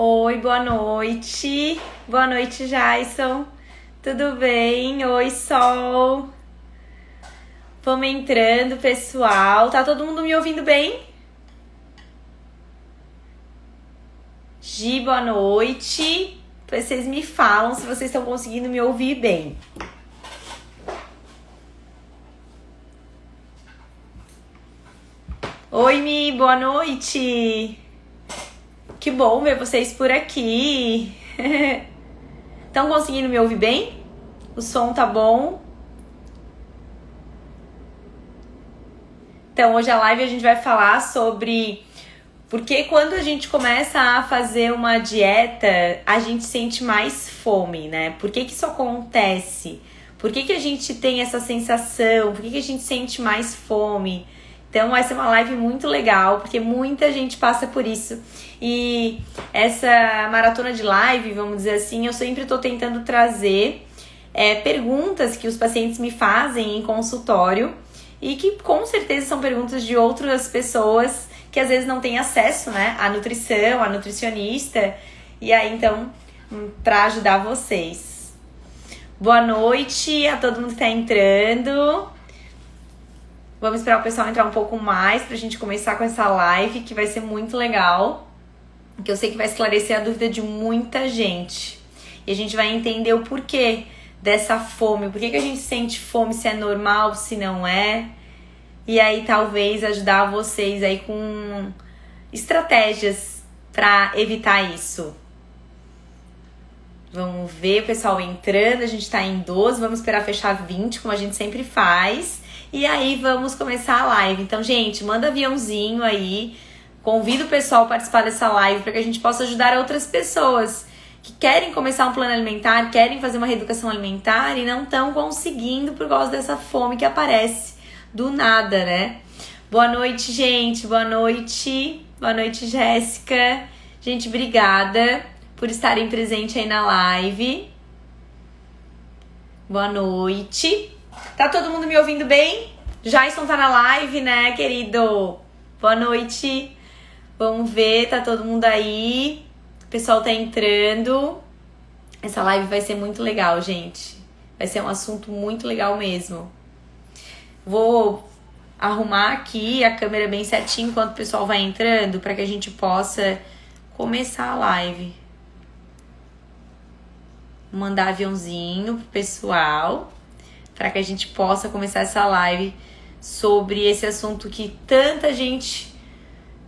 Oi, boa noite. Boa noite, Jason. Tudo bem? Oi, Sol. Vamos entrando, pessoal. Tá todo mundo me ouvindo bem? Gi, boa noite. Depois vocês me falam se vocês estão conseguindo me ouvir bem. Oi, Mi, boa noite. Que bom ver vocês por aqui. Estão conseguindo me ouvir bem? O som tá bom? Então, hoje a live a gente vai falar sobre porque quando a gente começa a fazer uma dieta, a gente sente mais fome, né? Por que isso acontece? Por que a gente tem essa sensação? Por que a gente sente mais fome? Então vai ser uma live muito legal, porque muita gente passa por isso. E essa maratona de live, vamos dizer assim, eu sempre estou tentando trazer perguntas que os pacientes me fazem em consultório e que com certeza são perguntas de outras pessoas que às vezes não têm acesso, né, à nutrição, à nutricionista. E aí, então, para ajudar vocês. Boa noite a todo mundo que está entrando. Vamos esperar o pessoal entrar um pouco mais pra gente começar com essa live, que vai ser muito legal. Que eu sei que vai esclarecer a dúvida de muita gente. E a gente vai entender o porquê dessa fome. Por que a gente sente fome, se é normal, se não é. E aí talvez ajudar vocês aí com estratégias pra evitar isso. Vamos ver o pessoal entrando. A gente tá em 12, vamos esperar fechar 20, como a gente sempre faz. E aí vamos começar a live. Então, gente, manda aviãozinho aí. Convido o pessoal a participar dessa live para que a gente possa ajudar outras pessoas que querem começar um plano alimentar, querem fazer uma reeducação alimentar e não estão conseguindo por causa dessa fome que aparece do nada, né? Boa noite, gente. Boa noite. Boa noite, Jéssica. Gente, obrigada por estarem presentes aí na live. Boa noite. Tá todo mundo me ouvindo bem? Jason tá na live, né, querido? Boa noite. Vamos ver, tá todo mundo aí. O pessoal tá entrando. Essa live vai ser muito legal, gente. Vai ser um assunto muito legal mesmo. Vou arrumar aqui a câmera bem certinho enquanto o pessoal vai entrando, para que a gente possa começar a live. Vou mandar aviãozinho pro pessoal, para que a gente possa começar essa live sobre esse assunto que tanta gente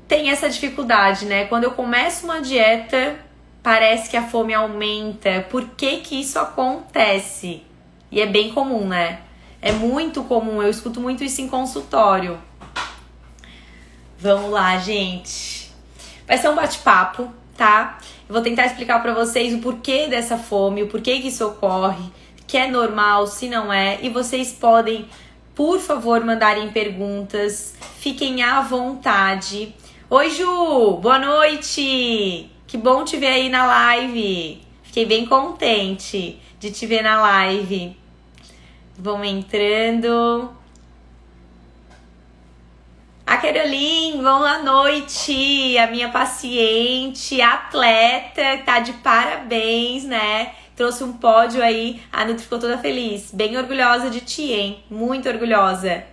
tem essa dificuldade, né? Quando eu começo uma dieta, parece que a fome aumenta. Por que que isso acontece? E é bem comum, né? É muito comum, eu escuto muito isso em consultório. Vamos lá, gente. Vai ser um bate-papo, tá? Eu vou tentar explicar pra vocês o porquê dessa fome, o porquê que isso ocorre, que é normal, se não é. E vocês podem, por favor, mandarem perguntas. Fiquem à vontade. Oi, Ju! Boa noite! Que bom te ver aí na live. Fiquei bem contente de te ver na live. Vamos entrando. A Caroline, boa noite! A minha paciente, atleta, tá de parabéns, né? Trouxe um pódio aí, a Nutri ficou toda feliz. Bem orgulhosa de ti, hein? Muito orgulhosa.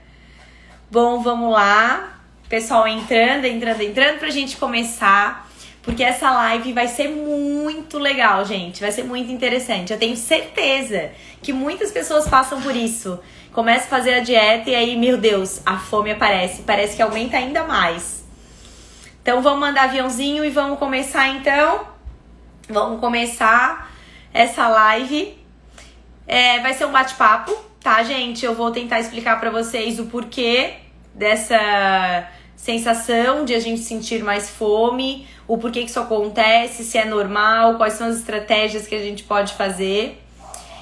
Bom, vamos lá. Pessoal entrando pra gente começar. Porque essa live vai ser muito legal, gente. Vai ser muito interessante. Eu tenho certeza que muitas pessoas passam por isso. Começa a fazer a dieta e aí, meu Deus, a fome aparece. Parece que aumenta ainda mais. Então, vamos mandar aviãozinho e vamos começar, então. Vamos começar essa live. Vai ser um bate-papo, tá, gente? Eu vou tentar explicar pra vocês o porquê dessa sensação de a gente sentir mais fome, o porquê que isso acontece, se é normal, quais são as estratégias que a gente pode fazer.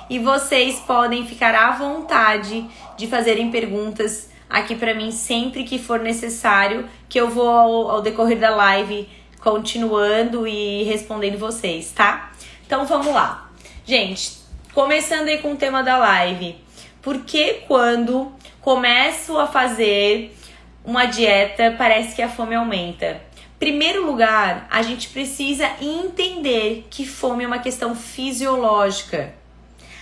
E vocês podem ficar à vontade de fazerem perguntas aqui pra mim sempre que for necessário, que eu vou ao decorrer da live continuando e respondendo vocês, tá? Então vamos lá. Gente, começando aí com o tema da live. Por que quando começo a fazer uma dieta parece que a fome aumenta? Primeiro lugar, a gente precisa entender que fome é uma questão fisiológica.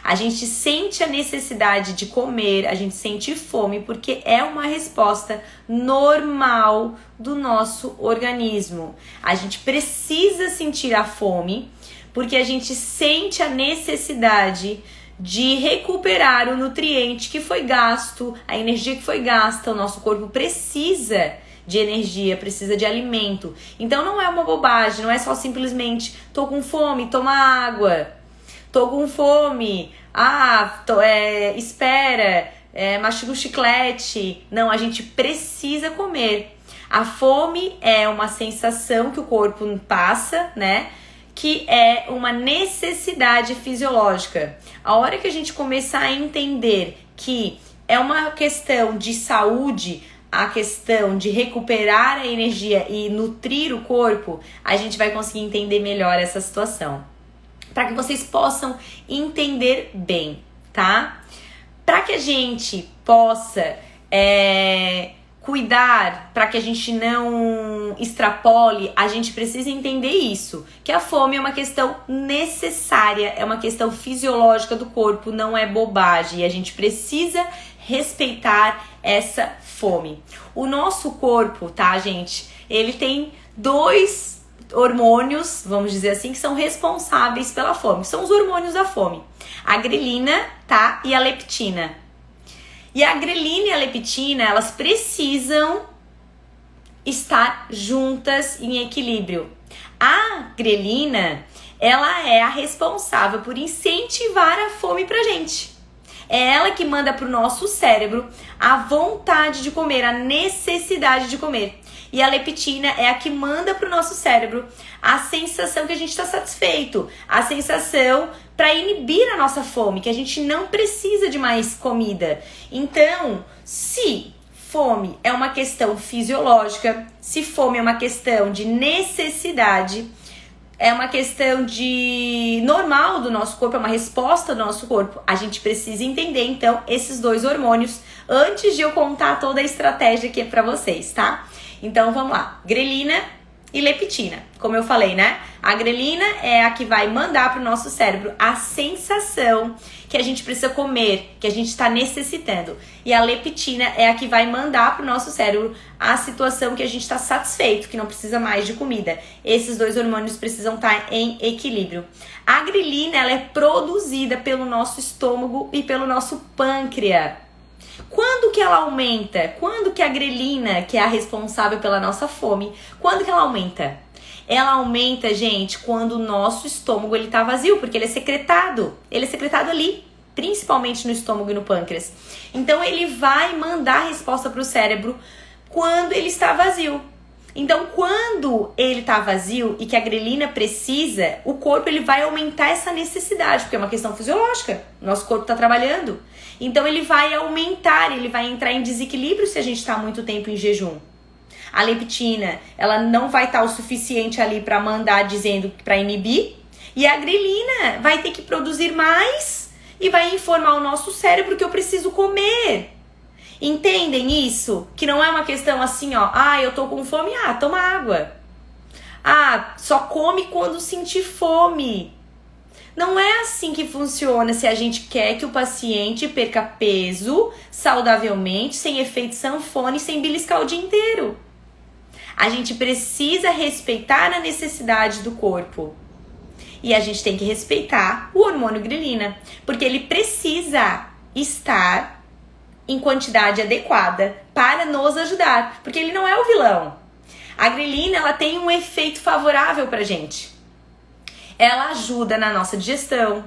A gente sente a necessidade de comer, a gente sente fome porque é uma resposta normal do nosso organismo. A gente precisa sentir a fome porque a gente sente a necessidade de recuperar o nutriente que foi gasto, a energia que foi gasta. O nosso corpo precisa de energia, precisa de alimento. Então não é uma bobagem, não é só simplesmente tô com fome, toma água. Tô com fome, espera, mastiga o chiclete. Não, a gente precisa comer. A fome é uma sensação que o corpo passa, né? Que é uma necessidade fisiológica. A hora que a gente começar a entender que é uma questão de saúde, a questão de recuperar a energia e nutrir o corpo, a gente vai conseguir entender melhor essa situação. Para que vocês possam entender bem, tá? Para que a gente possa cuidar, para que a gente não extrapole, a gente precisa entender isso, que a fome é uma questão necessária, é uma questão fisiológica do corpo, não é bobagem, e a gente precisa respeitar essa fome. O nosso corpo, tá, gente? Ele tem 2 hormônios, vamos dizer assim, que são responsáveis pela fome. São os hormônios da fome. A grelina, tá? E a leptina. E a grelina e a leptina, elas precisam estar juntas em equilíbrio. A grelina, ela é a responsável por incentivar a fome pra gente. É ela que manda pro nosso cérebro a vontade de comer, a necessidade de comer. E a leptina é a que manda pro nosso cérebro a sensação que a gente está satisfeito, a sensação para inibir a nossa fome, que a gente não precisa de mais comida. Então, se fome é uma questão fisiológica, se fome é uma questão de necessidade, é uma questão de normal do nosso corpo, é uma resposta do nosso corpo, a gente precisa entender, então, esses 2 hormônios antes de eu contar toda a estratégia aqui para vocês, tá? Então, vamos lá. Grelina e leptina. Como eu falei, né? A grelina é a que vai mandar para o nosso cérebro a sensação que a gente precisa comer, que a gente está necessitando. E a leptina é a que vai mandar para o nosso cérebro a situação que a gente está satisfeito, que não precisa mais de comida. Esses 2 hormônios precisam estar em equilíbrio. A grelina, ela é produzida pelo nosso estômago e pelo nosso pâncreas. Quando que ela aumenta? Quando que a grelina, que é a responsável pela nossa fome, quando que ela aumenta? Ela aumenta, gente, quando o nosso estômago ele tá vazio, porque ele é secretado. Ele é secretado ali, principalmente no estômago e no pâncreas. Então ele vai mandar a resposta para o cérebro quando ele está vazio. Então, quando ele tá vazio e que a grelina precisa, o corpo ele vai aumentar essa necessidade, porque é uma questão fisiológica. Nosso corpo tá trabalhando. Então, ele vai aumentar, ele vai entrar em desequilíbrio se a gente tá muito tempo em jejum. A leptina, ela não vai estar o suficiente ali para mandar dizendo para inibir. E a grelina vai ter que produzir mais e vai informar o nosso cérebro que eu preciso comer. Entendem isso? Que não é uma questão assim, ó, eu tô com fome, toma água. Só come quando sentir fome. Não é assim que funciona se a gente quer que o paciente perca peso saudavelmente, sem efeito sanfona e sem beliscar o dia inteiro. A gente precisa respeitar a necessidade do corpo. E a gente tem que respeitar o hormônio grelina, porque ele precisa estar em quantidade adequada para nos ajudar, porque ele não é o vilão. A grelina, ela tem um efeito favorável pra gente. Ela ajuda na nossa digestão,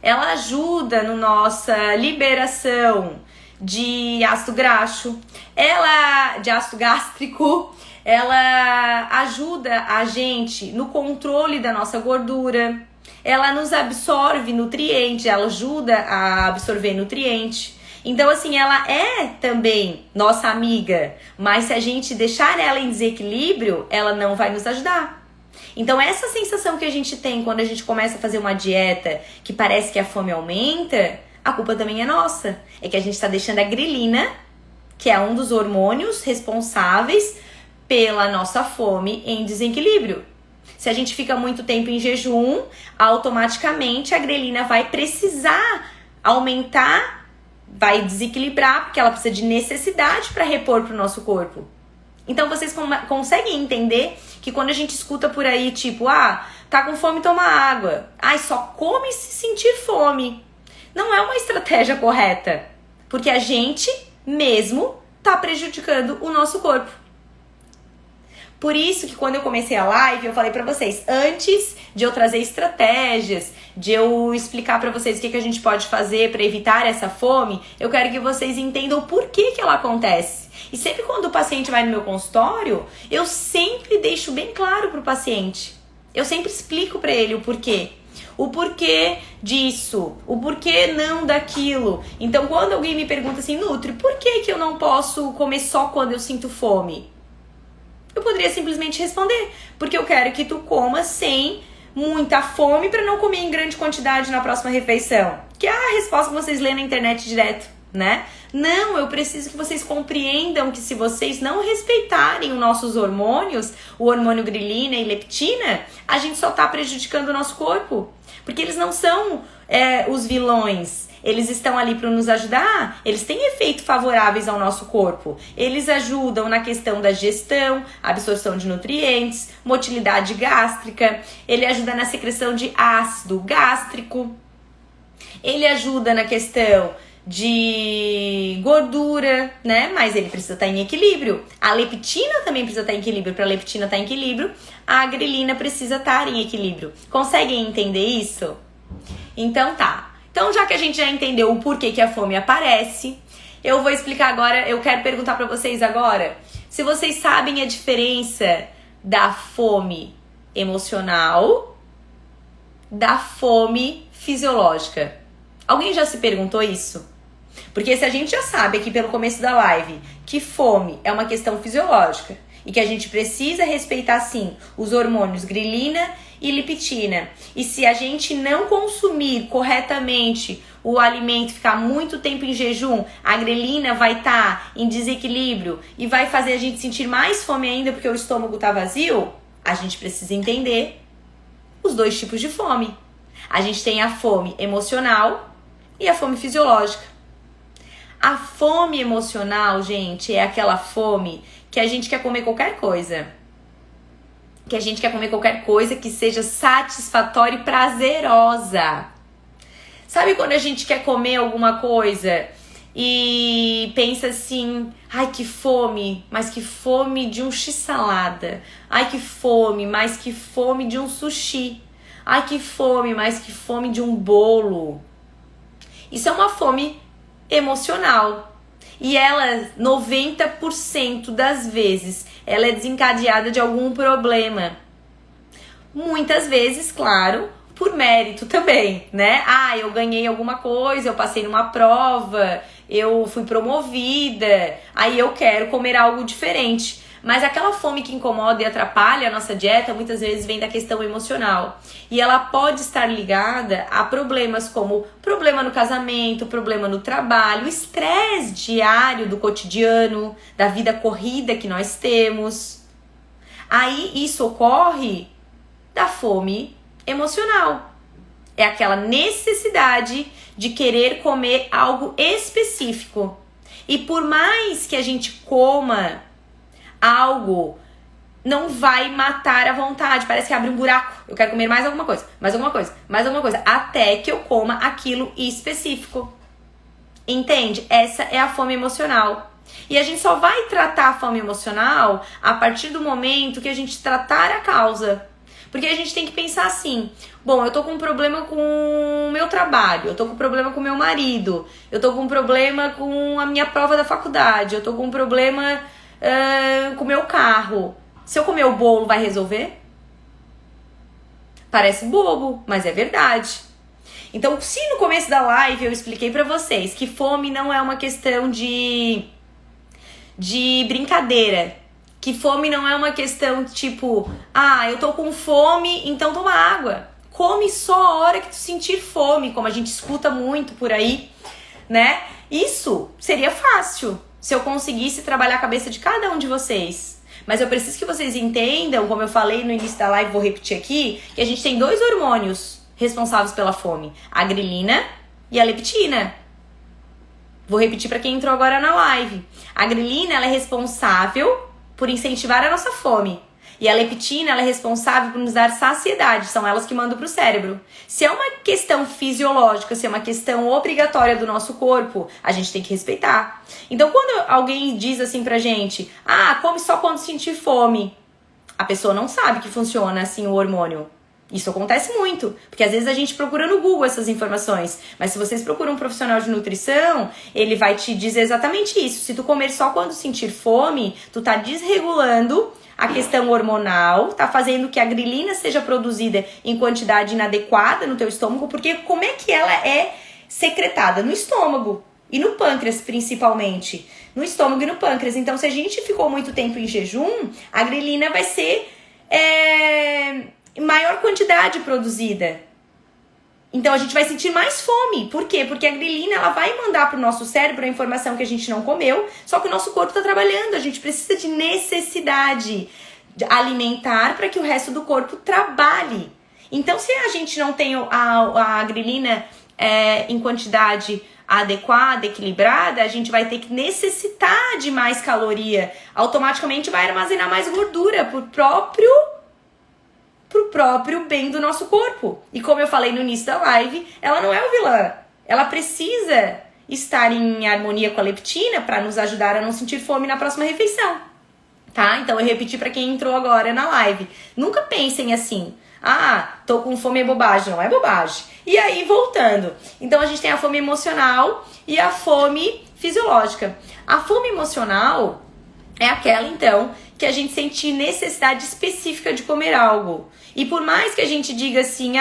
ela ajuda na nossa liberação de ácido graxo, de ácido gástrico, ela ajuda a gente no controle da nossa gordura, ela nos absorve nutrientes, ela ajuda a absorver nutriente. Então, assim, ela é também nossa amiga, mas se a gente deixar ela em desequilíbrio, ela não vai nos ajudar. Então, essa sensação que a gente tem quando a gente começa a fazer uma dieta que parece que a fome aumenta, a culpa também é nossa. É que a gente está deixando a grelina, que é um dos hormônios responsáveis pela nossa fome em desequilíbrio. Se a gente fica muito tempo em jejum, automaticamente a grelina vai precisar aumentar, vai desequilibrar, porque ela precisa de necessidade para repor para o nosso corpo. Então vocês conseguem entender que quando a gente escuta por aí, tipo, tá com fome, toma água. Só come se sentir fome. Não é uma estratégia correta, porque a gente mesmo tá prejudicando o nosso corpo. Por isso que quando eu comecei a live, eu falei pra vocês, antes de eu trazer estratégias, de eu explicar pra vocês o que a gente pode fazer pra evitar essa fome, eu quero que vocês entendam o porquê que ela acontece. E sempre quando o paciente vai no meu consultório, eu sempre deixo bem claro pro paciente. Eu sempre explico pra ele o porquê. O porquê disso, o porquê não daquilo. Então quando alguém me pergunta assim, Nutri, por que eu não posso comer só quando eu sinto fome? Eu poderia simplesmente responder, porque eu quero que tu coma sem muita fome para não comer em grande quantidade na próxima refeição. Que é a resposta que vocês lêem na internet direto, né? Não, eu preciso que vocês compreendam que se vocês não respeitarem os nossos hormônios, o hormônio grelina e leptina, a gente só tá prejudicando o nosso corpo. Porque eles não são os vilões. Eles estão ali para nos ajudar, eles têm efeitos favoráveis ao nosso corpo. Eles ajudam na questão da digestão, absorção de nutrientes, motilidade gástrica. Ele ajuda na secreção de ácido gástrico. Ele ajuda na questão de gordura, né? Mas ele precisa estar em equilíbrio. A leptina também precisa estar em equilíbrio. Para a leptina estar em equilíbrio, a grelina precisa estar em equilíbrio. Conseguem entender isso? Então tá. Então, já que a gente já entendeu o porquê que a fome aparece, eu vou explicar agora, eu quero perguntar pra vocês agora, se vocês sabem a diferença da fome emocional da fome fisiológica. Alguém já se perguntou isso? Porque se a gente já sabe aqui pelo começo da live que fome é uma questão fisiológica e que a gente precisa respeitar sim os hormônios grelina e leptina. E se a gente não consumir corretamente o alimento, ficar muito tempo em jejum, a grelina vai estar em desequilíbrio e vai fazer a gente sentir mais fome ainda porque o estômago está vazio, a gente precisa entender os dois tipos de fome. A gente tem a fome emocional e a fome fisiológica. A fome emocional, gente, é aquela fome que a gente quer comer qualquer coisa. Que a gente quer comer qualquer coisa que seja satisfatória e prazerosa. Sabe quando a gente quer comer alguma coisa e pensa assim, ai que fome, mas que fome de um x-salada. Ai que fome, mas que fome de um sushi. Ai que fome, mas que fome de um bolo. Isso é uma fome emocional. E ela, 90% das vezes, ela é desencadeada de algum problema. Muitas vezes, claro, por mérito também, né? Eu ganhei alguma coisa, eu passei numa prova, eu fui promovida, aí eu quero comer algo diferente. Mas aquela fome que incomoda e atrapalha a nossa dieta, muitas vezes vem da questão emocional. E ela pode estar ligada a problemas como problema no casamento, problema no trabalho, estresse diário do cotidiano, da vida corrida que nós temos. Aí isso ocorre da fome emocional. É aquela necessidade de querer comer algo específico. E por mais que a gente coma algo, não vai matar a vontade. Parece que abre um buraco. Eu quero comer mais alguma coisa, mais alguma coisa, mais alguma coisa, até que eu coma aquilo específico. Entende? Essa é a fome emocional. E a gente só vai tratar a fome emocional a partir do momento que a gente tratar a causa. Porque a gente tem que pensar assim, bom, eu tô com um problema com o meu trabalho, eu tô com um problema com o meu marido, eu tô com um problema com a minha prova da faculdade, eu tô com um problema com o meu carro. Se eu comer o bolo, vai resolver? Parece bobo, mas é verdade. Então, se no começo da live eu expliquei pra vocês que fome não é uma questão de brincadeira, que fome não é uma questão tipo, eu tô com fome, então toma água. Come só a hora que tu sentir fome, como a gente escuta muito por aí, né? Isso seria fácil se eu conseguisse trabalhar a cabeça de cada um de vocês. Mas eu preciso que vocês entendam, como eu falei no início da live, vou repetir aqui, que a gente tem 2 hormônios responsáveis pela fome. A grelina e a leptina. Vou repetir para quem entrou agora na live. A grelina, ela é responsável por incentivar a nossa fome. E a leptina, ela é responsável por nos dar saciedade. São elas que mandam pro cérebro. Se é uma questão fisiológica, se é uma questão obrigatória do nosso corpo, a gente tem que respeitar. Então, quando alguém diz assim pra gente, come só quando sentir fome, a pessoa não sabe que funciona assim o hormônio. Isso acontece muito, porque às vezes a gente procura no Google essas informações, mas se vocês procuram um profissional de nutrição, ele vai te dizer exatamente isso. Se tu comer só quando sentir fome, tu tá desregulando a questão hormonal, tá fazendo que a grelina seja produzida em quantidade inadequada no teu estômago, porque como é que ela é secretada? No estômago e no pâncreas principalmente. No estômago e no pâncreas. Então, se a gente ficou muito tempo em jejum, a grelina vai ser em maior quantidade produzida. Então a gente vai sentir mais fome. Por quê? Porque a grelina, ela vai mandar pro nosso cérebro a informação que a gente não comeu, só que o nosso corpo tá trabalhando. A gente precisa de necessidade alimentar para que o resto do corpo trabalhe. Então, se a gente não tem a grelina em quantidade adequada, equilibrada, a gente vai ter que necessitar de mais caloria. Automaticamente vai armazenar mais gordura pro próprio bem do nosso corpo. E como eu falei no início da live, ela não é o vilã. Ela precisa estar em harmonia com a leptina para nos ajudar a não sentir fome na próxima refeição. Tá? Então eu repeti para quem entrou agora na live. Nunca pensem assim, tô com fome, é bobagem. Não é bobagem. E aí, voltando. Então a gente tem a fome emocional e a fome fisiológica. A fome emocional é aquela, então, que a gente sente necessidade específica de comer algo. E por mais que a gente diga assim,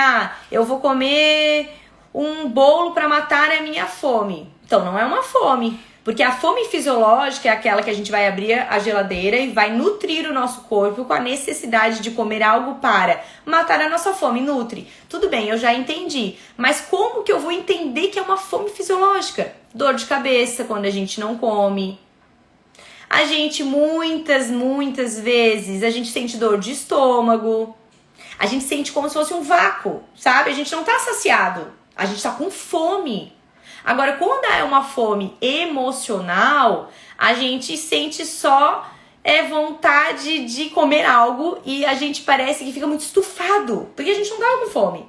eu vou comer um bolo para matar a minha fome. Então não é uma fome. Porque a fome fisiológica é aquela que a gente vai abrir a geladeira e vai nutrir o nosso corpo com a necessidade de comer algo para matar a nossa fome. Nutre. Tudo bem, eu já entendi. Mas como que eu vou entender que é uma fome fisiológica? Dor de cabeça quando a gente não come. A gente muitas vezes, a gente sente dor de estômago. A gente sente como se fosse um vácuo, sabe? A gente não tá saciado, a gente tá com fome. Agora, quando é uma fome emocional, a gente sente só vontade de comer algo e a gente parece que fica muito estufado, porque a gente não tá com fome,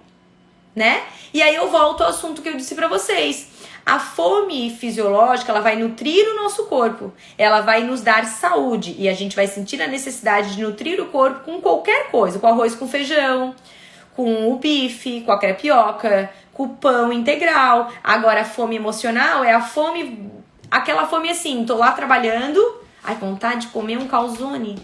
né? E aí eu volto ao assunto que eu disse pra vocês. A fome fisiológica, ela vai nutrir o nosso corpo, ela vai nos dar saúde e a gente vai sentir a necessidade de nutrir o corpo com qualquer coisa, com arroz com feijão, com o bife, com a crepioca, com o pão integral. Agora a fome emocional é a fome, aquela fome assim, tô lá trabalhando, vontade de comer um calzone.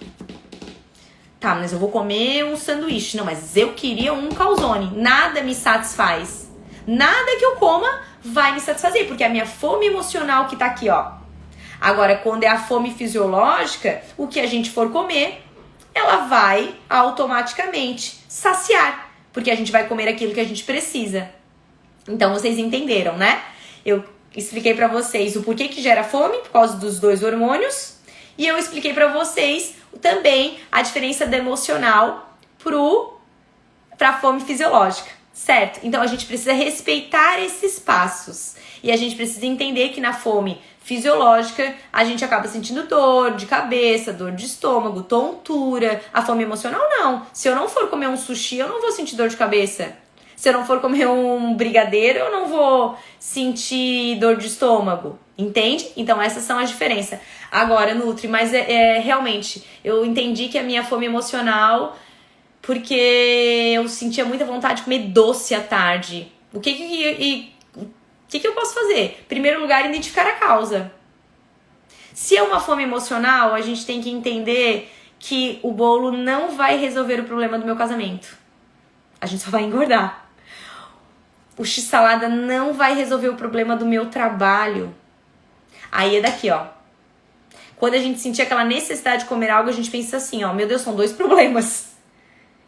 Tá, mas eu vou comer um sanduíche. Não, mas eu queria um calzone. Nada me satisfaz. Nada que eu coma vai me satisfazer, porque é a minha fome emocional que tá aqui, ó. Agora, quando é a fome fisiológica, o que a gente for comer, ela vai automaticamente saciar, porque a gente vai comer aquilo que a gente precisa. Então, vocês entenderam, né? Eu expliquei pra vocês o porquê que gera fome, por causa dos 2 hormônios, e eu expliquei pra vocês também a diferença do emocional pra fome fisiológica. Certo? Então a gente precisa respeitar esses passos. E a gente precisa entender que na fome fisiológica a gente acaba sentindo dor de cabeça, dor de estômago, tontura. A fome emocional não. Se eu não for comer um sushi, eu não vou sentir dor de cabeça. Se eu não for comer um brigadeiro, eu não vou sentir dor de estômago. Entende? Então essas são as diferenças. Agora, Nutri, mas realmente, eu entendi que a minha fome emocional... porque eu sentia muita vontade de comer doce à tarde. O que eu posso fazer? Em primeiro lugar, identificar a causa. Se é uma fome emocional, a gente tem que entender que o bolo não vai resolver o problema do meu casamento. A gente só vai engordar. O x-salada não vai resolver o problema do meu trabalho. Aí é daqui, ó. Quando a gente sentir aquela necessidade de comer algo, a gente pensa assim, ó, meu Deus, são 2 problemas.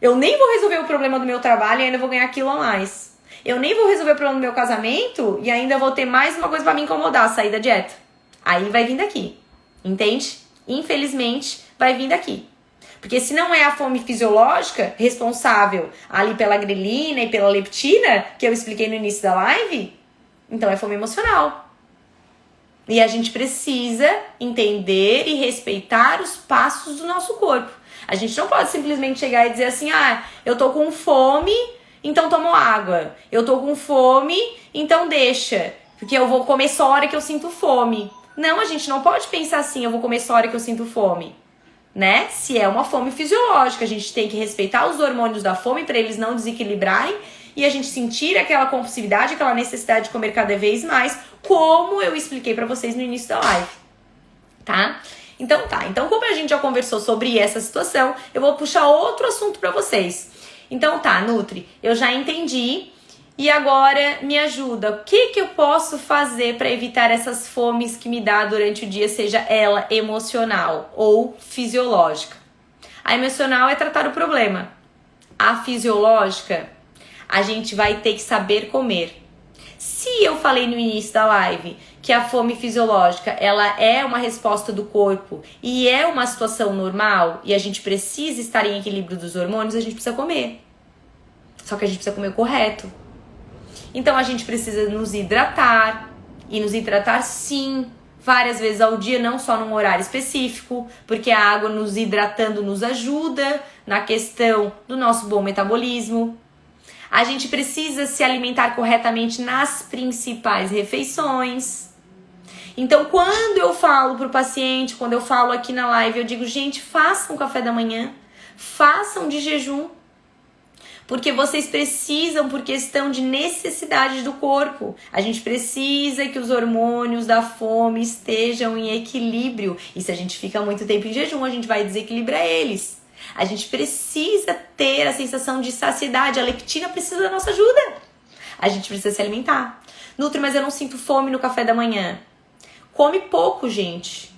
Eu nem vou resolver o problema do meu trabalho e ainda vou ganhar quilo a mais. Eu nem vou resolver o problema do meu casamento e ainda vou ter mais uma coisa pra me incomodar, sair da dieta. Aí vai vir daqui, entende? Infelizmente, vai vir daqui. Porque se não é a fome fisiológica responsável ali pela grelina e pela leptina, que eu expliquei no início da live, então é fome emocional. E a gente precisa entender e respeitar os passos do nosso corpo. A gente não pode simplesmente chegar e dizer assim, eu tô com fome, então tomo água. Eu tô com fome, então deixa, porque eu vou comer só a hora que eu sinto fome. Não, a gente não pode pensar assim, eu vou comer só a hora que eu sinto fome. Né? Se é uma fome fisiológica, a gente tem que respeitar os hormônios da fome para eles não desequilibrarem e a gente sentir aquela compulsividade, aquela necessidade de comer cada vez mais, como eu expliquei para vocês no início da live, tá? Então como a gente já conversou sobre essa situação, eu vou puxar outro assunto para vocês. Então Nutri, eu já entendi. E agora me ajuda, o que eu posso fazer para evitar essas fomes que me dá durante o dia, seja ela emocional ou fisiológica? A emocional é tratar o problema. A fisiológica, a gente vai ter que saber comer. Se eu falei no início da live que a fome fisiológica, ela é uma resposta do corpo e é uma situação normal e a gente precisa estar em equilíbrio dos hormônios, a gente precisa comer. Só que a gente precisa comer o correto. Então a gente precisa nos hidratar, e nos hidratar sim, várias vezes ao dia, não só num horário específico, porque a água nos hidratando nos ajuda na questão do nosso bom metabolismo. A gente precisa se alimentar corretamente nas principais refeições. Então quando eu falo pro paciente, quando eu falo aqui na live, eu digo, gente, façam café da manhã, façam de jejum. Porque vocês precisam, por questão de necessidade do corpo. A gente precisa que os hormônios da fome estejam em equilíbrio. E se a gente fica muito tempo em jejum, a gente vai desequilibrar eles. A gente precisa ter a sensação de saciedade. A leptina precisa da nossa ajuda. A gente precisa se alimentar. Nutri, mas eu não sinto fome no café da manhã. Come pouco, gente.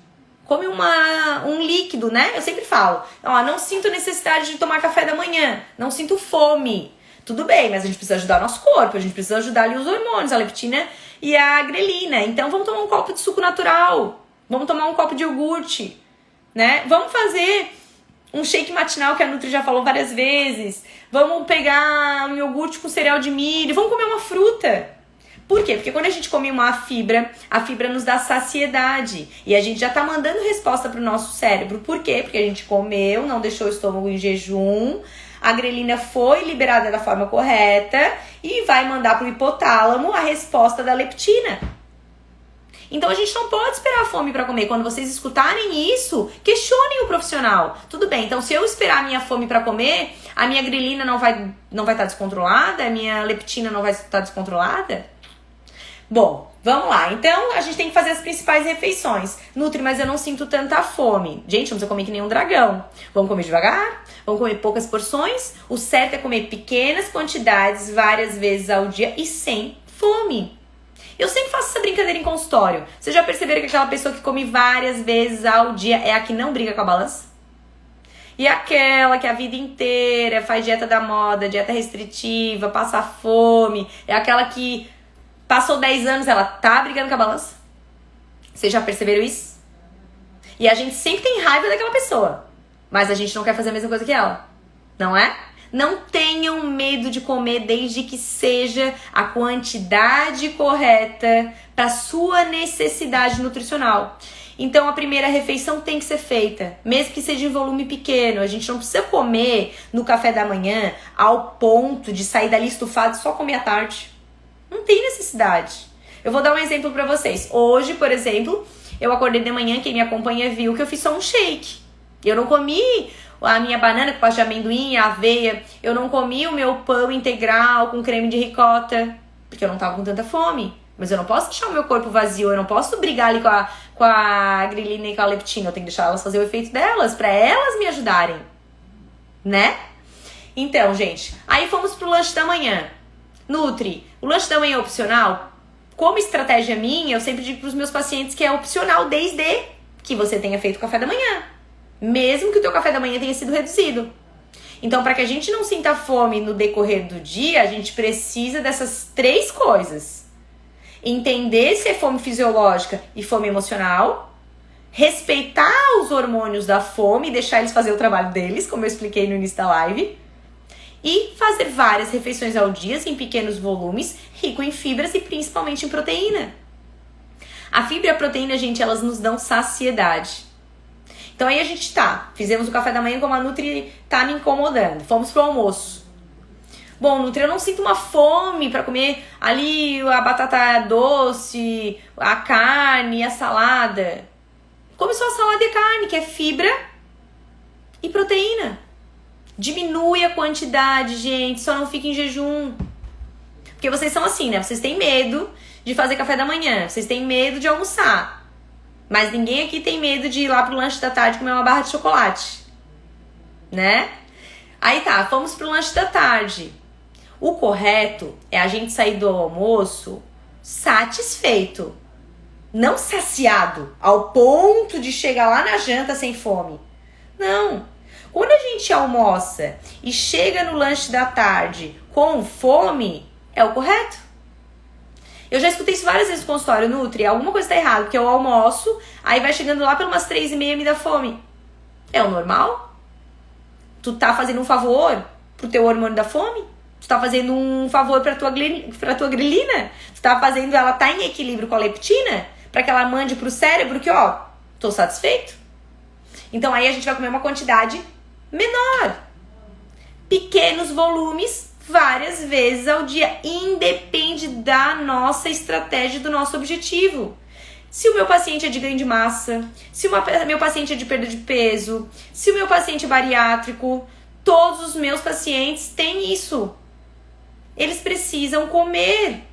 Come um líquido, né? Eu sempre falo, não sinto necessidade de tomar café da manhã, não sinto fome. Tudo bem, mas a gente precisa ajudar nosso corpo, a gente precisa ajudar ali os hormônios, a leptina e a grelina. Então vamos tomar um copo de suco natural, vamos tomar um copo de iogurte, né? Vamos fazer um shake matinal que a Nutri já falou várias vezes. Vamos pegar um iogurte com cereal de milho, vamos comer uma fruta. Por quê? Porque quando a gente come uma fibra, a fibra nos dá saciedade. E a gente já tá mandando resposta pro nosso cérebro. Por quê? Porque a gente comeu, não deixou o estômago em jejum, a grelina foi liberada da forma correta e vai mandar pro hipotálamo a resposta da leptina. Então a gente não pode esperar a fome para comer. Quando vocês escutarem isso, questionem o profissional. Tudo bem, então se eu esperar a minha fome para comer, a minha grelina não vai estar descontrolada, a minha leptina não vai estar descontrolada? Bom, vamos lá. Então, a gente tem que fazer as principais refeições. Nutri, mas eu não sinto tanta fome. Gente, não precisa comer que nem um dragão. Vamos comer devagar, vamos comer poucas porções. O certo é comer pequenas quantidades, várias vezes ao dia e sem fome. Eu sempre faço essa brincadeira em consultório. Vocês já perceberam que aquela pessoa que come várias vezes ao dia é a que não briga com a balança? E aquela que a vida inteira faz dieta da moda, dieta restritiva, passa fome, é aquela que passou 10 anos, ela tá brigando com a balança? Vocês já perceberam isso? E a gente sempre tem raiva daquela pessoa, mas a gente não quer fazer a mesma coisa que ela, não é? Não tenham medo de comer desde que seja a quantidade correta para sua necessidade nutricional. Então a primeira refeição tem que ser feita, mesmo que seja em volume pequeno. A gente não precisa comer no café da manhã ao ponto de sair dali estufado e só comer à tarde. Não tem necessidade. Eu vou dar um exemplo pra vocês. Hoje, por exemplo, eu acordei de manhã, quem me acompanha viu que eu fiz só um shake. Eu não comi a minha banana com pasta de amendoim, a aveia. Eu não comi o meu pão integral com creme de ricota, porque eu não tava com tanta fome. Mas eu não posso deixar o meu corpo vazio, eu não posso brigar ali com a grelina e com a leptina. Eu tenho que deixar elas fazer o efeito delas, pra elas me ajudarem. Né? Então, gente, aí fomos pro lanche da manhã. Nutri, o lanche da manhã é opcional? Como estratégia minha, eu sempre digo para os meus pacientes que é opcional desde que você tenha feito o café da manhã. Mesmo que o teu café da manhã tenha sido reduzido. Então, para que a gente não sinta fome no decorrer do dia, a gente precisa dessas 3 coisas. Entender se é fome fisiológica e fome emocional. respeitar os hormônios da fome, deixar eles fazer o trabalho deles, como eu expliquei no início da live, e fazer várias refeições ao dia em pequenos volumes, rico em fibras e principalmente em proteína. A fibra e a proteína, gente, elas nos dão saciedade. Então aí a gente fizemos o café da manhã como a Nutri tá me incomodando, fomos pro almoço. Bom, Nutri, eu não sinto uma fome para comer ali a batata doce, a carne, a salada. Come só a salada e a carne, que é fibra e proteína. Diminui a quantidade, gente, só não fica em jejum. Porque vocês são assim, né? Vocês têm medo de fazer café da manhã, vocês têm medo de almoçar. Mas ninguém aqui tem medo de ir lá pro lanche da tarde comer uma barra de chocolate, né? Aí fomos pro lanche da tarde. O correto é a gente sair do almoço satisfeito, não saciado, ao ponto de chegar lá na janta sem fome. Não. Quando a gente almoça e chega no lanche da tarde com fome, é o correto. Eu já escutei isso várias vezes no consultório, Nutri, alguma coisa tá errada, porque eu almoço, aí vai chegando lá pelas 3h30 me dá fome. É o normal? Tu tá fazendo um favor pro teu hormônio da fome? Tu tá fazendo um favor pra tua grelina? Tu tá fazendo ela tá em equilíbrio com a leptina? Pra que ela mande pro cérebro que, tô satisfeito. Então aí a gente vai comer uma quantidade menor. Pequenos volumes, várias vezes ao dia. Independe da nossa estratégia, do nosso objetivo. Se o meu paciente é de ganho de massa, se o meu paciente é de perda de peso, se o meu paciente é bariátrico, todos os meus pacientes têm isso. Eles precisam comer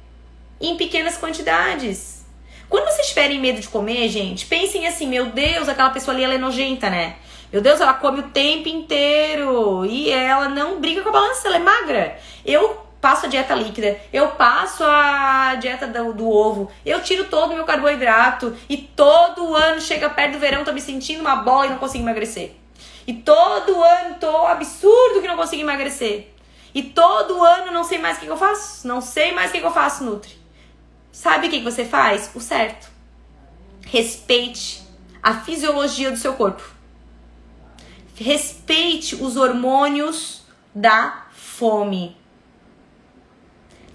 em pequenas quantidades. Quando vocês tiverem medo de comer, gente, pensem assim, meu Deus, aquela pessoa ali, ela é nojenta, né? Meu Deus, ela come o tempo inteiro e ela não briga com a balança, ela é magra. Eu passo a dieta líquida, eu passo a dieta do ovo, eu tiro todo o meu carboidrato e todo ano chega perto do verão, tô me sentindo uma bola e não consigo emagrecer. E todo ano tô absurdo que não consigo emagrecer. E todo ano não sei mais o que eu faço. Não sei mais o que eu faço, Nutri. Sabe o que você faz? O certo. Respeite a fisiologia do seu corpo. Respeite os hormônios da fome.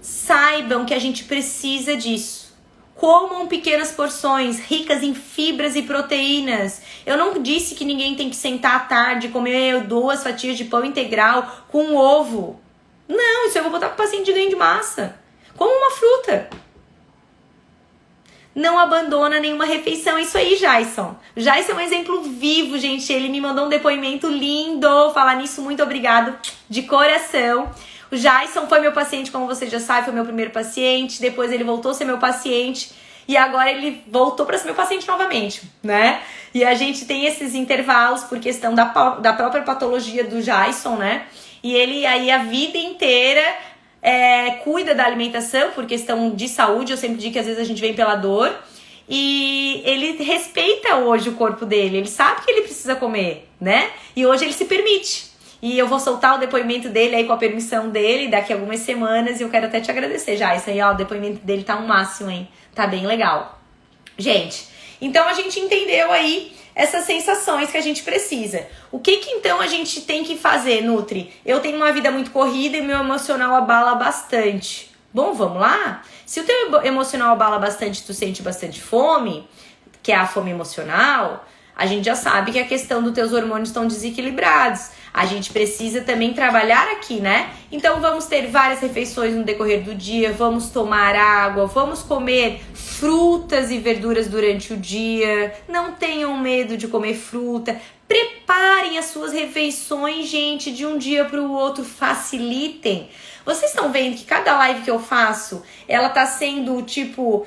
Saibam que a gente precisa disso. Comam pequenas porções, ricas em fibras e proteínas. Eu não disse que ninguém tem que sentar à tarde e comer 2 fatias de pão integral com ovo. Não, isso eu vou botar pro paciente de ganho de massa. Como uma fruta. Não abandona nenhuma refeição. Isso aí, Jason. O Jason é um exemplo vivo, gente. Ele me mandou um depoimento lindo. Falar nisso, muito obrigado de coração. O Jason foi meu paciente, como você já sabe, foi meu primeiro paciente. Depois ele voltou a ser meu paciente. E agora ele voltou para ser meu paciente novamente, né? E a gente tem esses intervalos por questão da própria patologia do Jason, né? E ele aí a vida inteira cuida da alimentação por questão de saúde. Eu sempre digo que às vezes a gente vem pela dor. E ele respeita hoje o corpo dele. Ele sabe que ele precisa comer, né? E hoje ele se permite. E eu vou soltar o depoimento dele aí com a permissão dele daqui a algumas semanas. E eu quero até te agradecer já. Isso aí, o depoimento dele tá um máximo, hein? Tá bem legal. Gente, então a gente entendeu aí essas sensações que a gente precisa. O que então a gente tem que fazer, Nutri? Eu tenho uma vida muito corrida e meu emocional abala bastante. Bom, vamos lá? Se o teu emocional abala bastante, tu sente bastante fome, que é a fome emocional, a gente já sabe que a questão dos teus hormônios estão desequilibrados. A gente precisa também trabalhar aqui, né? Então vamos ter várias refeições no decorrer do dia, vamos tomar água, vamos comer frutas e verduras durante o dia. Não tenham medo de comer fruta. Preparem as suas refeições, gente, de um dia para o outro, facilitem. Vocês estão vendo que cada live que eu faço, ela tá sendo tipo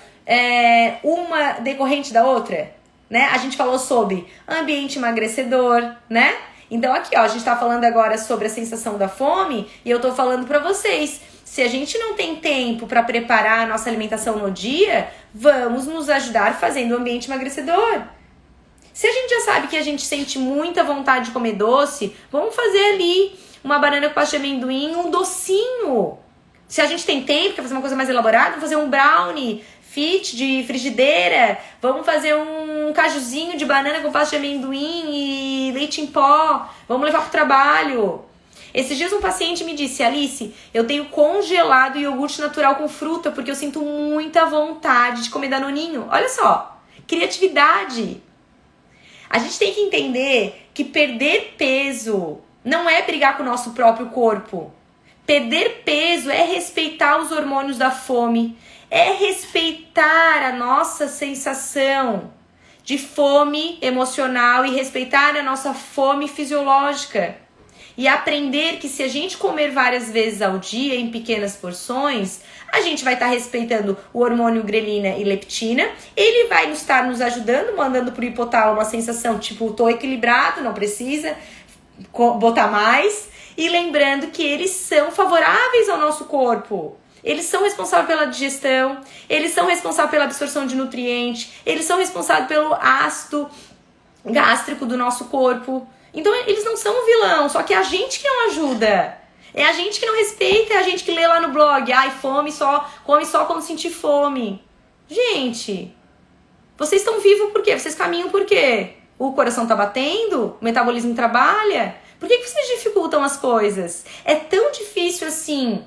uma decorrente da outra, né? A gente falou sobre ambiente emagrecedor, né? Então aqui, a gente tá falando agora sobre a sensação da fome e eu tô falando pra vocês, se a gente não tem tempo pra preparar a nossa alimentação no dia, vamos nos ajudar fazendo o ambiente emagrecedor. Se a gente já sabe que a gente sente muita vontade de comer doce, vamos fazer ali uma banana com pasta de amendoim, um docinho. Se a gente tem tempo, quer fazer uma coisa mais elaborada, vamos fazer um brownie fit, de frigideira. Vamos fazer um cajuzinho de banana com pasta de amendoim e leite em pó. Vamos levar pro trabalho. Esses dias um paciente me disse: Alice, eu tenho congelado iogurte natural com fruta porque eu sinto muita vontade de comer danoninho. Olha só, criatividade. A gente tem que entender que perder peso não é brigar com o nosso próprio corpo. Perder peso é respeitar os hormônios da fome, é respeitar a nossa sensação de fome emocional e respeitar a nossa fome fisiológica. E aprender que se a gente comer várias vezes ao dia, em pequenas porções, a gente vai estar respeitando o hormônio grelina e leptina, ele vai estar nos ajudando, mandando para o hipotálamo uma sensação tipo, tô equilibrado, não precisa botar mais, e lembrando que eles são favoráveis ao nosso corpo. Eles são responsáveis pela digestão, eles são responsáveis pela absorção de nutrientes, eles são responsáveis pelo ácido gástrico do nosso corpo. Então eles não são um vilão, só que é a gente que não ajuda. É a gente que não respeita, é a gente que lê lá no blog, ai, fome só, come só quando sentir fome. Gente, vocês estão vivos por quê? Vocês caminham por quê? O coração tá batendo? O metabolismo trabalha? Por que vocês dificultam as coisas? É tão difícil assim,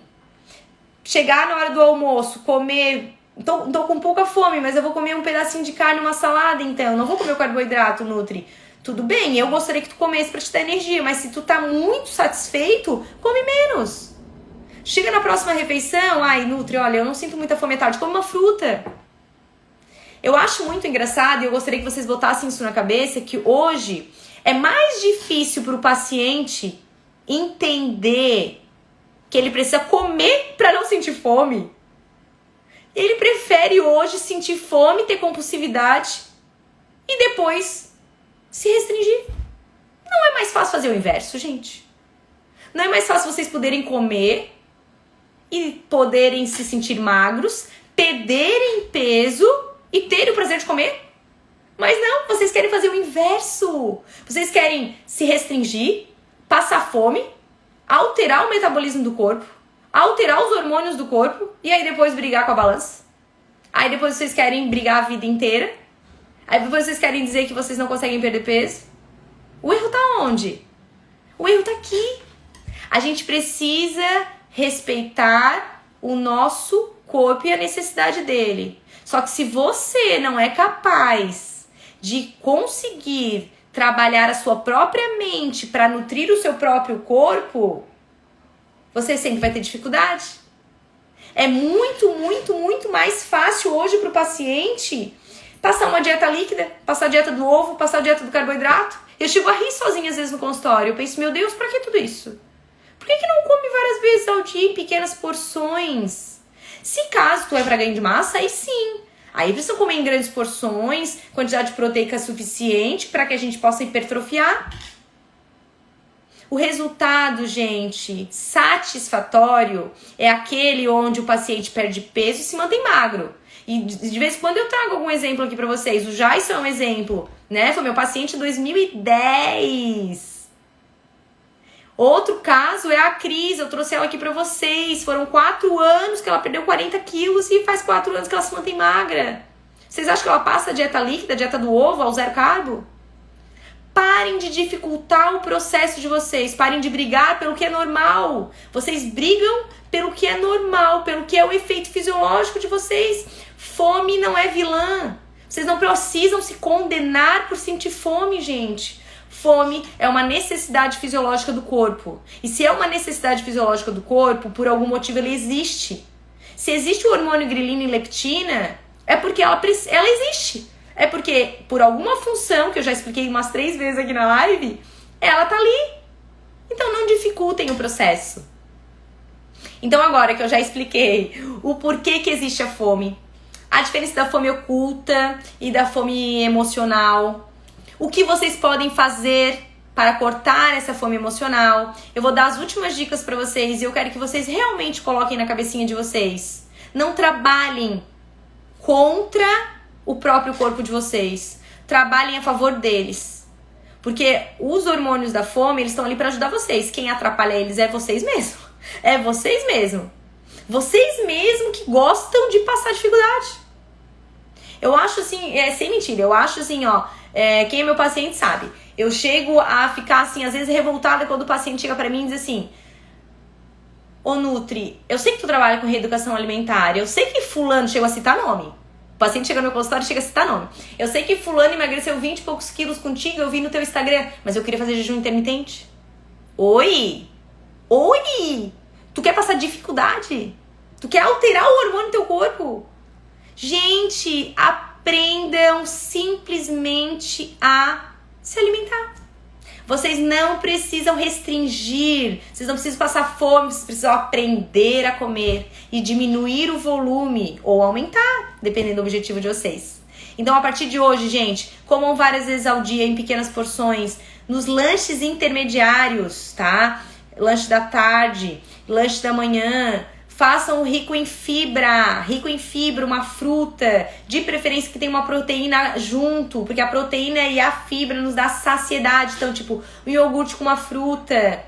chegar na hora do almoço, comer... Tô com pouca fome, mas eu vou comer um pedacinho de carne e uma salada, então. Não vou comer o carboidrato, Nutri. Tudo bem, eu gostaria que tu comesse pra te dar energia, mas se tu tá muito satisfeito, come menos. Chega na próxima refeição, ai, Nutri, olha, eu não sinto muita fome à tarde, come uma fruta. Eu acho muito engraçado e eu gostaria que vocês botassem isso na cabeça, que hoje é mais difícil pro paciente entender que ele precisa comer pra não sentir fome. Ele prefere hoje sentir fome, ter compulsividade e depois se restringir. Não é mais fácil fazer o inverso, gente? Não é mais fácil vocês poderem comer e poderem se sentir magros, perderem peso e terem o prazer de comer? Mas não, vocês querem fazer o inverso. Vocês querem se restringir, passar fome, alterar o metabolismo do corpo, alterar os hormônios do corpo e aí depois brigar com a balança. Aí depois vocês querem brigar a vida inteira. Aí depois vocês querem dizer que vocês não conseguem perder peso. O erro tá onde? O erro tá aqui. A gente precisa respeitar o nosso corpo e a necessidade dele. Só que se você não é capaz de conseguir trabalhar a sua própria mente para nutrir o seu próprio corpo, você sempre vai ter dificuldade. É muito, muito, muito mais fácil hoje para o paciente passar uma dieta líquida, passar a dieta do ovo, passar a dieta do carboidrato. Eu chego a rir sozinha às vezes no consultório. Eu penso, meu Deus, pra que tudo isso? Por que não come várias vezes ao dia em pequenas porções? Se caso tu é pra ganho de massa, aí sim. Aí precisa comer em grandes porções, quantidade proteica suficiente para que a gente possa hipertrofiar. O resultado, gente, satisfatório é aquele onde o paciente perde peso e se mantém magro. E de vez em quando eu trago algum exemplo aqui pra vocês. O Jaison é um exemplo, né? Foi meu paciente em 2010. Outro caso é a Cris, eu trouxe ela aqui pra vocês. Foram 4 anos que ela perdeu 40 quilos e faz 4 anos que ela se mantém magra. Vocês acham que ela passa a dieta líquida, a dieta do ovo, ao zero carbo? Parem de dificultar o processo de vocês. Parem de brigar pelo que é normal. Vocês brigam pelo que é normal, pelo que é o efeito fisiológico de vocês. Fome não é vilã. Vocês não precisam se condenar por sentir fome, gente. Fome é uma necessidade fisiológica do corpo. E se é uma necessidade fisiológica do corpo, por algum motivo ele existe. Se existe o hormônio grelina e leptina, é porque ela existe. É porque, por alguma função, que eu já expliquei umas 3 vezes aqui na live, ela tá ali. Então não dificultem o processo. Então agora que eu já expliquei o porquê que existe a fome, a diferença da fome oculta e da fome emocional, o que vocês podem fazer para cortar essa fome emocional, eu vou dar as últimas dicas para vocês e eu quero que vocês realmente coloquem na cabecinha de vocês. Não trabalhem contra o próprio corpo de vocês. Trabalhem a favor deles. Porque os hormônios da fome, eles estão ali para ajudar vocês. Quem atrapalha eles é vocês mesmos. É vocês mesmos. Vocês mesmos que gostam de passar dificuldade. Eu acho assim, sem mentira, eu acho assim, ó, quem é meu paciente sabe. Eu chego a ficar assim, às vezes revoltada quando o paciente chega pra mim e diz assim: ô Nutri, eu sei que tu trabalha com reeducação alimentar, eu sei que fulano, chegou a citar nome. O paciente chega no meu consultório e chega a citar nome. Eu sei que fulano emagreceu 20 e poucos quilos contigo, eu vi no teu Instagram, mas eu queria fazer jejum intermitente. Oi? Tu quer passar dificuldade? Tu quer alterar o hormônio no teu corpo? Gente, aprendam simplesmente a se alimentar. Vocês não precisam restringir, vocês não precisam passar fome, vocês precisam aprender a comer e diminuir o volume ou aumentar, dependendo do objetivo de vocês. Então, a partir de hoje, gente, comam várias vezes ao dia em pequenas porções, nos lanches intermediários, tá? Lanche da tarde, lanche da manhã. Façam rico em fibra, uma fruta, de preferência que tenha uma proteína junto, porque a proteína e a fibra nos dá saciedade. Então, tipo, um iogurte com uma fruta,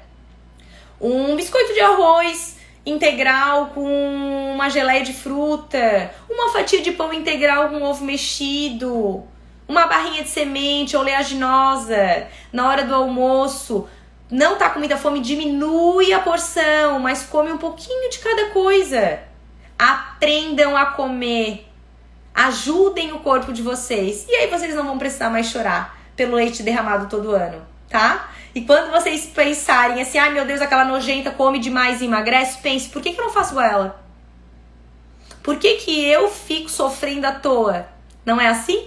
um biscoito de arroz integral com uma geleia de fruta, uma fatia de pão integral com ovo mexido, uma barrinha de semente oleaginosa na hora do almoço. Não tá com muita fome, diminui a porção, mas come um pouquinho de cada coisa. Aprendam a comer. Ajudem o corpo de vocês. E aí vocês não vão precisar mais chorar pelo leite derramado todo ano, tá? E quando vocês pensarem assim, ai meu Deus, aquela nojenta come demais e emagrece, pense, por que eu não faço igual ela? Por que eu fico sofrendo à toa? Não é assim?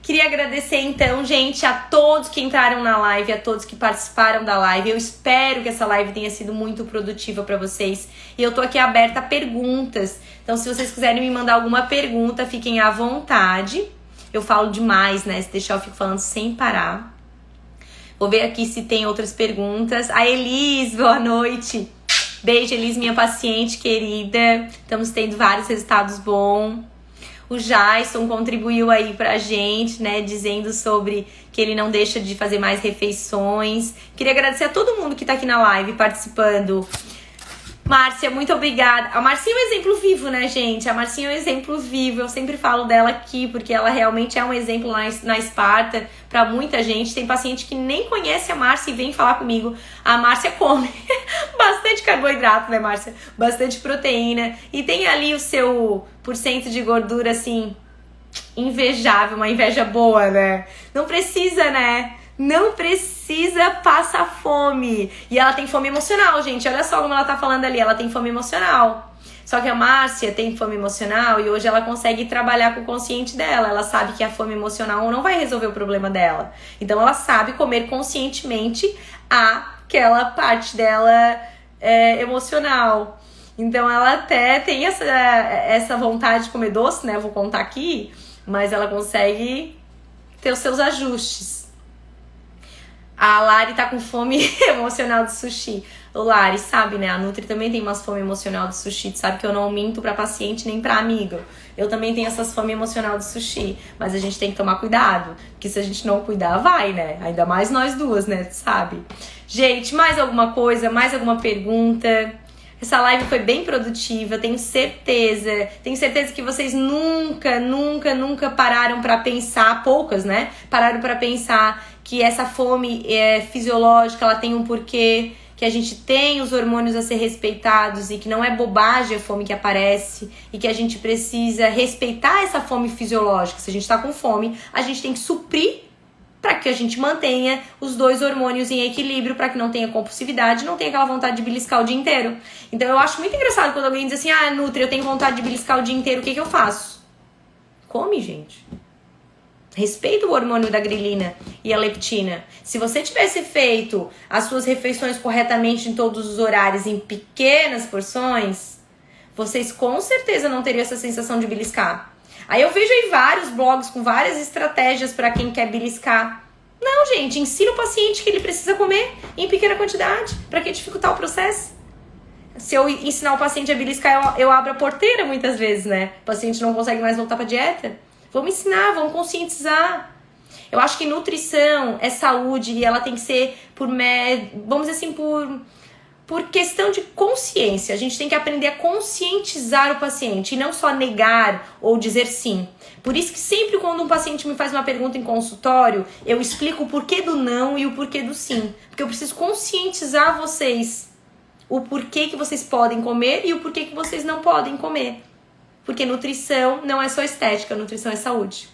Queria agradecer então, gente, a todos que entraram na live, a todos que participaram da live. Eu espero que essa live tenha sido muito produtiva para vocês. E eu tô aqui aberta a perguntas. Então, se vocês quiserem me mandar alguma pergunta, fiquem à vontade. Eu falo demais, né? Se deixar, eu fico falando sem parar. Vou ver aqui se tem outras perguntas. A Elis, boa noite. Beijo, Elis, minha paciente querida. Estamos tendo vários resultados bons. O Jason contribuiu aí pra gente, né, dizendo sobre que ele não deixa de fazer mais refeições. Queria agradecer a todo mundo que tá aqui na live participando. Márcia, muito obrigada. A Marcinha é um exemplo vivo, né, gente? A Marcinha é um exemplo vivo. Eu sempre falo dela aqui, porque ela realmente é um exemplo na Esparta pra muita gente. Tem paciente que nem conhece a Márcia e vem falar comigo. A Márcia come bastante carboidrato, né, Márcia? Bastante proteína. E tem ali o seu porcento de gordura, assim, invejável, uma inveja boa, né? Não precisa, né? Não precisa passar fome. E ela tem fome emocional, gente. Olha só como ela tá falando ali. Ela tem fome emocional. Só que a Márcia tem fome emocional e hoje ela consegue trabalhar com o consciente dela. Ela sabe que a fome emocional não vai resolver o problema dela. Então ela sabe comer conscientemente aquela parte dela emocional. Então ela até tem essa vontade de comer doce, né? Eu vou contar aqui. Mas ela consegue ter os seus ajustes. A Lari tá com fome emocional de sushi. O Lari, sabe, né? A Nutri também tem umas fome emocional de sushi. Tu sabe que eu não minto pra paciente nem pra amigo. Eu também tenho essas fome emocional de sushi. Mas a gente tem que tomar cuidado. Porque se a gente não cuidar, vai, né? Ainda mais nós duas, né? Tu sabe? Gente, mais alguma coisa? Mais alguma pergunta? Essa live foi bem produtiva, tenho certeza. Tenho certeza que vocês nunca pararam pra pensar, poucas, né? Pararam pra pensar que essa fome fisiológica, ela tem um porquê, que a gente tem os hormônios a ser respeitados e que não é bobagem a fome que aparece e que a gente precisa respeitar essa fome fisiológica. Se a gente tá com fome, a gente tem que suprir para que a gente mantenha os dois hormônios em equilíbrio, para que não tenha compulsividade, não tenha aquela vontade de beliscar o dia inteiro. Então eu acho muito engraçado quando alguém diz assim, ah, Nutri, eu tenho vontade de beliscar o dia inteiro, o que eu faço? Come, gente. Respeita o hormônio da grelina e a leptina. Se você tivesse feito as suas refeições corretamente em todos os horários, em pequenas porções, vocês com certeza não teriam essa sensação de beliscar. Aí eu vejo aí vários blogs com várias estratégias para quem quer beliscar. Não, gente, ensina o paciente que ele precisa comer em pequena quantidade. Para que dificultar o processo? Se eu ensinar o paciente a beliscar, eu abro a porteira muitas vezes, né? O paciente não consegue mais voltar para dieta. Vamos ensinar, vamos conscientizar. Eu acho que nutrição é saúde e ela tem que ser vamos dizer assim, por por questão de consciência. A gente tem que aprender a conscientizar o paciente e não só negar ou dizer sim. Por isso que sempre quando um paciente me faz uma pergunta em consultório, eu explico o porquê do não e o porquê do sim. Porque eu preciso conscientizar vocês o porquê que vocês podem comer e o porquê que vocês não podem comer. Porque nutrição não é só estética, nutrição é saúde.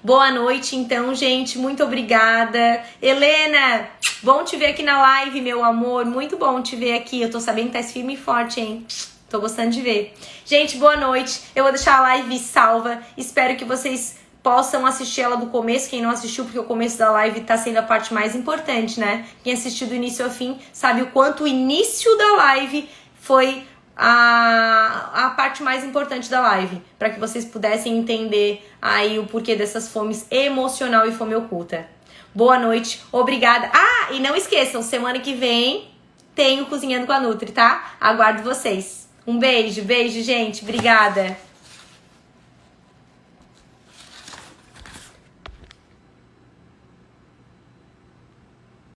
Boa noite, então, gente. Muito obrigada. Helena, bom te ver aqui na live, meu amor. Muito bom te ver aqui. Eu tô sabendo que tá firme e forte, hein? Tô gostando de ver. Gente, boa noite. Eu vou deixar a live salva. Espero que vocês possam assistir ela do começo. Quem não assistiu, porque o começo da live tá sendo a parte mais importante, né? Quem assistiu do início ao fim sabe o quanto o início da live foi a parte mais importante da live, para que vocês pudessem entender aí o porquê dessas fomes emocional e fome oculta. Boa noite, obrigada. Ah, e não esqueçam, semana que vem tem o Cozinhando com a Nutri, tá? Aguardo vocês. Um beijo, gente, obrigada.